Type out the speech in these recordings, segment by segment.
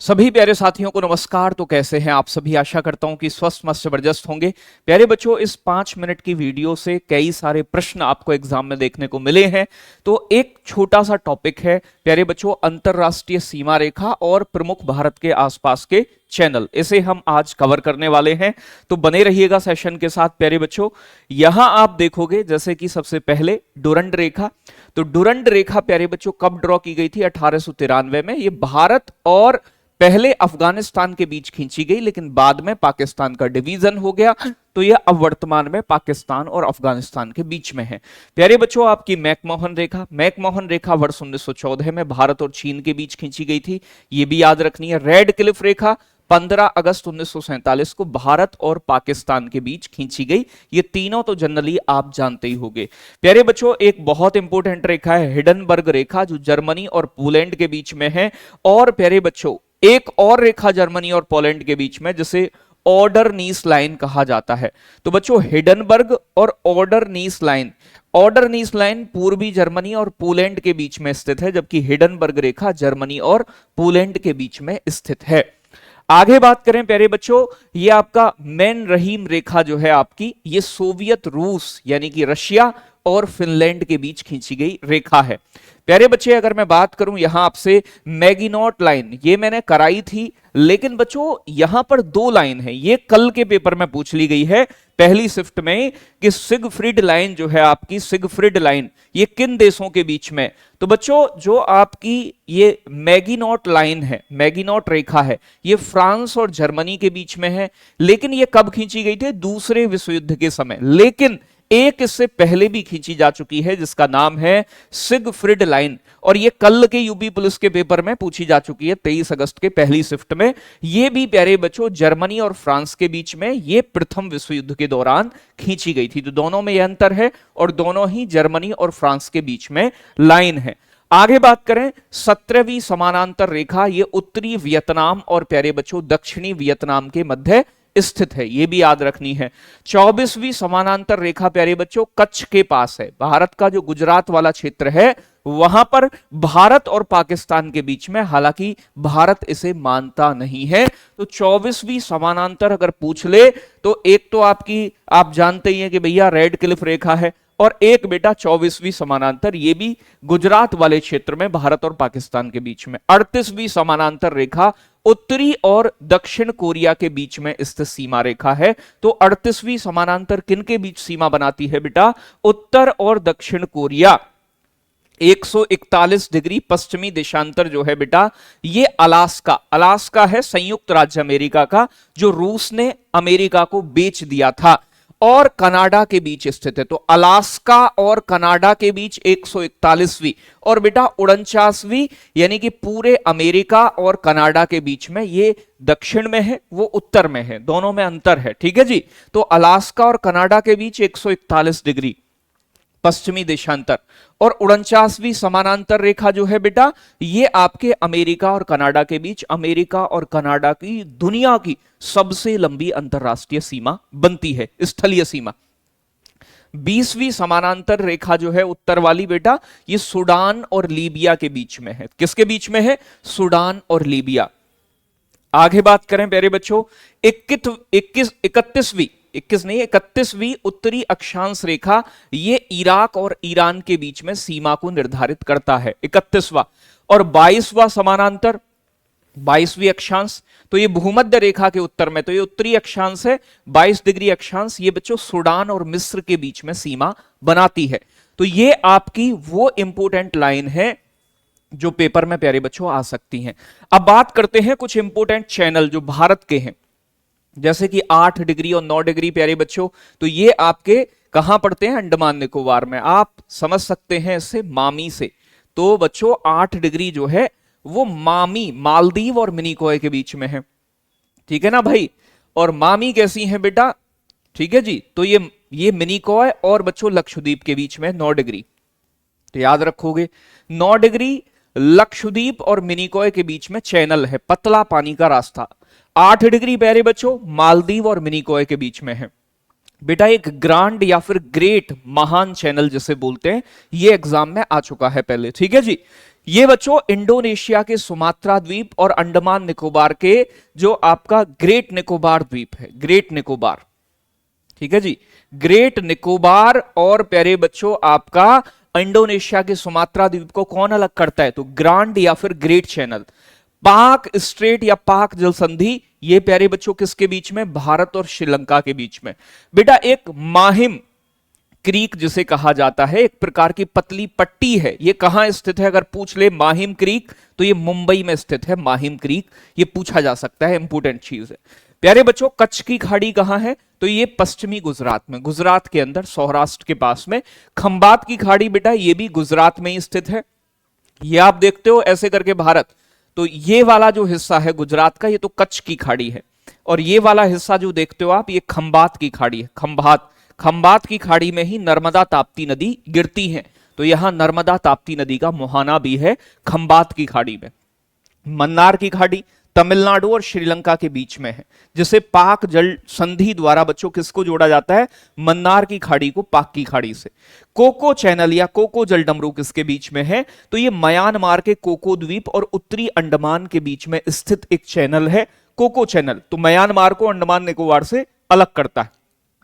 सभी प्यारे साथियों को नमस्कार। तो कैसे हैं आप सभी? आशा करता हूं कि स्वस्थ मस्त जबरदस्त होंगे। प्यारे बच्चों, इस 5 मिनट की वीडियो से कई सारे प्रश्न आपको एग्जाम में देखने को मिले हैं। तो एक छोटा सा टॉपिक है प्यारे बच्चों, अंतरराष्ट्रीय सीमा रेखा और प्रमुख भारत के आसपास के चैनल, इसे हम आज कवर करने वाले हैं। तो बने रहिएगा सेशन के साथ प्यारे बच्चों। यहां आप देखोगे जैसे कि सबसे पहले डुरंड रेखा। तो डुरंड रेखा प्यारे बच्चों कब ड्रॉ की गई थी? 1893 में। ये भारत और पहले अफगानिस्तान के बीच खींची गई, लेकिन बाद में पाकिस्तान का डिवीजन हो गया, तो यह अब वर्तमान में पाकिस्तान और अफगानिस्तान के बीच में है। प्यारे बच्चों, आपकी मैकमोहन रेखा वर्ष 1914 में भारत और चीन के बीच खींची गई थी, यह भी याद रखनी है। रेड क्लिफ रेखा 15 अगस्त 1947 को भारत और पाकिस्तान के बीच खींची गई। ये तीनों तो जनरली आप जानते ही होंगे। प्यारे बच्चों, एक बहुत इंपॉर्टेंट रेखा है हिडनबर्ग रेखा, जो जर्मनी और पोलैंड के बीच में है। और प्यारे बच्चों, एक और रेखा जर्मनी और पोलैंड के बीच में, जिसे ऑर्डरनीस लाइन कहा जाता है। तो बच्चों, हिडनबर्ग और ऑर्डरनीस लाइन पूर्वी जर्मनी और पोलैंड के बीच में स्थित है, जबकि हिडनबर्ग रेखा जर्मनी और पोलैंड के बीच में स्थित है। आगे बात करें प्यारे बच्चों, ये आपका मैन रहीम रेखा जो है आपकी, ये सोवियत रूस यानी कि रशिया और फिनलैंड के बीच खींची गई रेखा है। प्यारे बच्चे, अगर मैं बात करूं यहां आपसे मैगिनॉट लाइन, ये मैंने कराई थी, लेकिन बच्चों यहां पर दो लाइन है, ये कल के पेपर में पूछ ली गई है पहली शिफ्ट में, कि सिगफ्रीड लाइन जो है आपकी, सिगफ्रीड लाइन ये किन देशों के बीच में? तो बच्चों, जो आपकी ये मैगिनॉट लाइन है, मैगिनॉट रेखा है, ये फ्रांस और जर्मनी के बीच में है। लेकिन ये कब खींची गई थी? दूसरे विश्व युद्ध के समय। लेकिन एक इससे पहले भी खींची जा चुकी है, जिसका नाम है सिगफ्रीड लाइन, और ये कल के यूपी पुलिस के पेपर में पूछी जा चुकी है 23 अगस्त के पहली शिफ्ट में। ये भी प्यारे बच्चों जर्मनी और फ्रांस के बीच में, ये प्रथम विश्व युद्ध के दौरान खींची गई थी। तो दोनों में यह अंतर है और दोनों ही जर्मनी और फ्रांस के बीच में लाइन है। आगे बात करें 17वीं समानांतर रेखा, ये उत्तरी वियतनाम और प्यारे बच्चों दक्षिणी वियतनाम के मध्य स्थित है, यह भी याद रखनी है। 24वीं समानांतर रेखा प्यारे बच्चों कच्छ के पास है, भारत का जो गुजरात वाला क्षेत्र है वहां पर भारत और पाकिस्तान के बीच में, हालांकि भारत इसे मानता नहीं है। तो 24वीं समानांतर अगर पूछ ले तो एक तो आपकी, आप जानते ही हैं कि भैया रेड क्लिफ रेखा है, और एक बेटा 24वीं समानांतर, ये भी गुजरात वाले क्षेत्र में भारत और पाकिस्तान के बीच में। 38वीं समानांतर रेखा उत्तरी और दक्षिण कोरिया के बीच में स्थित सीमा रेखा है। तो 38वीं समानांतर किन के बीच सीमा बनाती है बेटा? उत्तर और दक्षिण कोरिया। 141 डिग्री पश्चिमी देशांतर जो है बेटा, ये अलास्का है, संयुक्त राज्य अमेरिका का, जो रूस ने अमेरिका को बेच दिया था, और कनाडा के बीच स्थित है। तो अलास्का और कनाडा के बीच 141वीं, और बेटा 49वीं, यानी कि पूरे अमेरिका और कनाडा के बीच में, ये दक्षिण में है वो उत्तर में है, दोनों में अंतर है। ठीक है जी। तो अलास्का और कनाडा के बीच 141 डिग्री पश्चिमी देशांतर, और 49वीं समानांतर रेखा जो है बेटा, ये आपके अमेरिका और कनाडा के बीच, अमेरिका और कनाडा की दुनिया की सबसे लंबी अंतरराष्ट्रीय सीमा बनती है, स्थलीय सीमा। 20वीं समानांतर रेखा जो है उत्तर वाली बेटा, ये सूडान और लीबिया के बीच में है। किसके बीच में है? सूडान और लीबिया। आगे बात करें प्यारे बच्चों, 31वीं उत्तरी अक्षांश रेखा, ये इराक और ईरान के बीच में सीमा को निर्धारित करता है, 31वां। और 22वां समानांतर, 22वीं अक्षांश, तो ये भूमध्य रेखा के उत्तर में, तो ये उत्तरी अक्षांश है, 22 डिग्री अक्षांश, ये बच्चों सूडान और मिस्र के बीच में सीमा बनाती है। तो ये आपकी वो इंपोर्टेंट लाइन है जो पेपर में प्यारे बच्चों आ सकती हैं। अब बात करते हैं कुछ इंपोर्टेंट चैनल जो भारत के हैं, जैसे कि 8 डिग्री और 9 डिग्री प्यारे बच्चों, तो ये आपके कहां पड़ते हैं? अंडमान निकोबार में। आप समझ सकते हैं इससे मामी से। तो बच्चों 8 डिग्री जो है वो मामी, मालदीव और मिनिकॉय के बीच में है, ठीक है ना भाई। और मामी कैसी है बेटा? ठीक है जी। तो ये मिनिकॉय और बच्चों लक्षद्वीप के बीच में 9 डिग्री, तो याद रखोगे 9 डिग्री लक्षद्वीप और मिनिकॉय के बीच में चैनल है, पतला पानी का रास्ता। 8 डिग्री प्यारे बच्चों मालदीव और मिनिकॉय के बीच में है। बेटा एक ग्रांड या फिर ग्रेट, महान चैनल जिसे बोलते हैं, ये एग्जाम में आ चुका है पहले, ठीक है जी। ये बच्चों इंडोनेशिया के सुमात्रा द्वीप और अंडमान निकोबार के जो आपका ग्रेट निकोबार द्वीप है, ग्रेट निकोबार, ठीक है जी, ग्रेट निकोबार और प्यारे बच्चों आपका इंडोनेशिया के सुमात्रा द्वीप को कौन अलग करता है, तो ग्रांड या फिर ग्रेट चैनल। पाक स्ट्रेट या पाक जल संधि, ये प्यारे बच्चों किसके बीच में, भारत और श्रीलंका के बीच में। बेटा एक माहिम क्रीक जिसे कहा जाता है, एक प्रकार की पतली पट्टी है, ये कहां स्थित है, अगर पूछ ले माहिम क्रीक तो ये मुंबई में स्थित है, माहिम क्रीक, ये पूछा जा सकता है, इंपोर्टेंट चीज है। प्यारे बच्चों कच्छ की खाड़ी कहां है, तो ये पश्चिमी गुजरात में, गुजरात के अंदर सौराष्ट्र के पास में। खंबात की खाड़ी बेटा ये भी गुजरात में ही स्थित है, ये आप देखते हो ऐसे करके भारत, तो ये वाला जो हिस्सा है गुजरात का ये तो कच्छ की खाड़ी है, और ये वाला हिस्सा जो देखते हो आप ये खंबात की खाड़ी है, खंबात, खंबात की खाड़ी में ही नर्मदा ताप्ती नदी गिरती है, तो यहां नर्मदा ताप्ती नदी का मुहाना भी है खंबात की खाड़ी में। मन्नार की खाड़ी तमिलनाडु और श्रीलंका के बीच में है, जिसे पाक जल संधि द्वारा बच्चों किसको जोड़ा जाता है, मन्नार की खाड़ी को पाक की खाड़ी से। कोको चैनल या कोको जल डमरू किसके बीच में है, तो ये म्यांमार के कोको द्वीप और उत्तरी अंडमान के बीच में स्थित एक चैनल है, कोको चैनल, तो म्यांमार को अंडमान निकोबार से अलग करता है।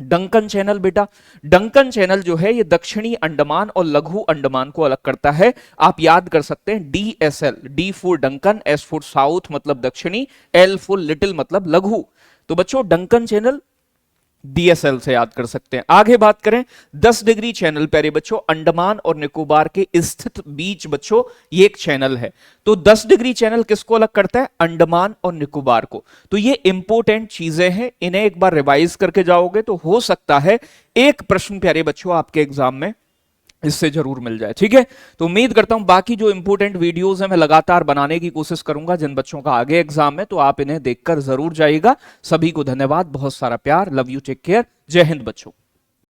डंकन चैनल बेटा, डंकन चैनल जो है ये दक्षिणी अंडमान और लघु अंडमान को अलग करता है, आप याद कर सकते हैं DSL, D for Duncan, S for south मतलब दक्षिणी, L फॉर लिटिल मतलब लघु, तो बच्चों डंकन चैनल DSL से याद कर सकते हैं। आगे बात करें 10 डिग्री चैनल, प्यारे बच्चों अंडमान और निकोबार के स्थित बीच बच्चों ये एक चैनल है, तो 10 डिग्री चैनल किसको अलग करता है, अंडमान और निकोबार को। तो ये इंपॉर्टेंट चीजें हैं, इन्हें एक बार रिवाइज करके जाओगे तो हो सकता है एक प्रश्न प्यारे बच्चों आपके एग्जाम में इससे जरूर मिल जाए, ठीक है। तो उम्मीद करता हूं बाकी जो इंपॉर्टेंट वीडियोस हैं मैं लगातार बनाने की कोशिश करूंगा, जिन बच्चों का आगे एग्जाम है तो आप इन्हें देखकर जरूर जाइएगा। सभी को धन्यवाद, बहुत सारा प्यार, लव यू, टेक केयर, जय हिंद बच्चों।